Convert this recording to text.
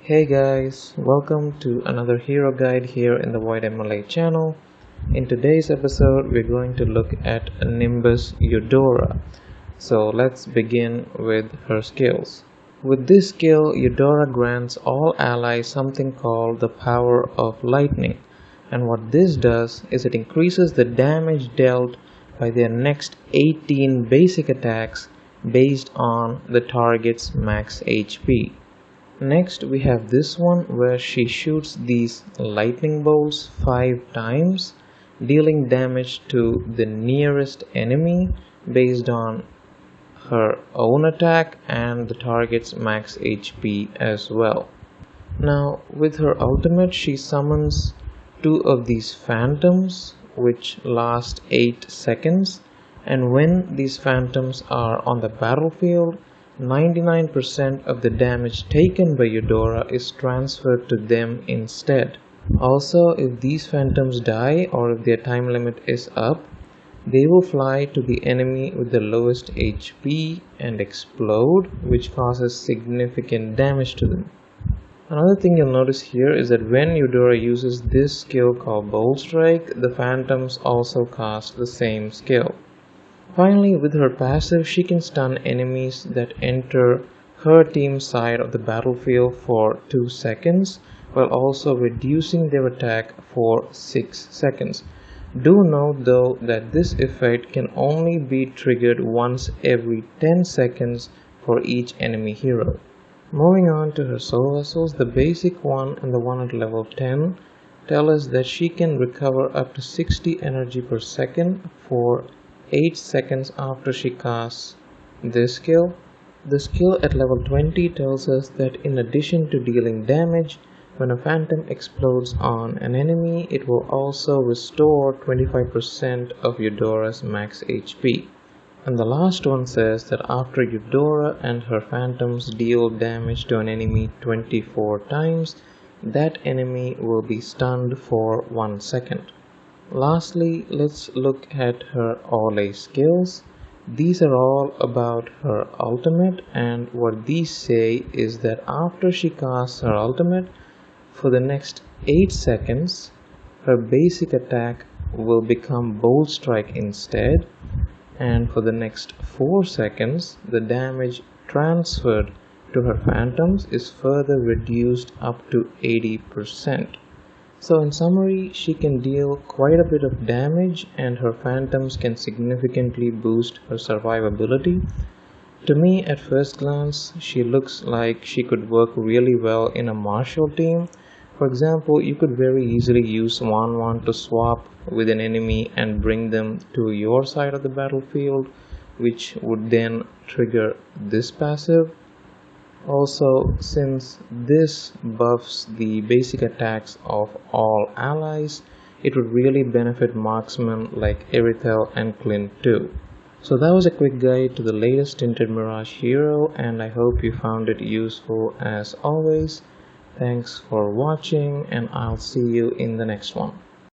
Hey guys, welcome to another hero guide here in the Void MLA channel. In today's episode, we're going to look at Nimbus Eudora. So let's begin with her skills. With this skill, Eudora grants all allies something called the power of lightning. And what this does is it increases the damage dealt by their next 18 basic attacks based on the target's max HP. Next we have this one where she shoots these lightning bolts 5 times, dealing damage to the nearest enemy based on her own attack and the target's max HP as well. Now with her ultimate she summons 2 of these phantoms which last 8 seconds, and when these phantoms are on the battlefield, 99% of the damage taken by Eudora is transferred to them instead. Also, if these phantoms die or if their time limit is up, they will fly to the enemy with the lowest HP and explode, which causes significant damage to them. Another thing you'll notice here is that when Eudora uses this skill called Bolt Strike, the phantoms also cast the same skill. Finally, with her passive, she can stun enemies that enter her team's side of the battlefield for 2 seconds, while also reducing their attack for 6 seconds. Do note though that this effect can only be triggered once every 10 seconds for each enemy hero. Moving on to her soul vessels, the basic one and the one at level 10 tell us that she can recover up to 60 energy per second for 8 seconds after she casts this skill. The skill at level 20 tells us that in addition to dealing damage, when a phantom explodes on an enemy, it will also restore 25% of Eudora's max HP. And the last one says that after Eudora and her phantoms deal damage to an enemy 24 times, that enemy will be stunned for 1 second. Lastly, let's look at her Orlay skills. These are all about her ultimate, and what these say is that after she casts her ultimate, for the next 8 seconds, her basic attack will become Bolt Strike instead, and for the next 4 seconds, the damage transferred to her phantoms is further reduced up to 80%. So in summary, she can deal quite a bit of damage and her phantoms can significantly boost her survivability. To me, at first glance, she looks like she could work really well in a martial team. For example, you could very easily use 1-1 to swap with an enemy and bring them to your side of the battlefield, which would then trigger this passive. Also, since this buffs the basic attacks of all allies, it would really benefit marksmen like Erythel and Clint too. So that was a quick guide to the latest Tinted Mirage hero, and I hope you found it useful as always. Thanks for watching, and I'll see you in the next one.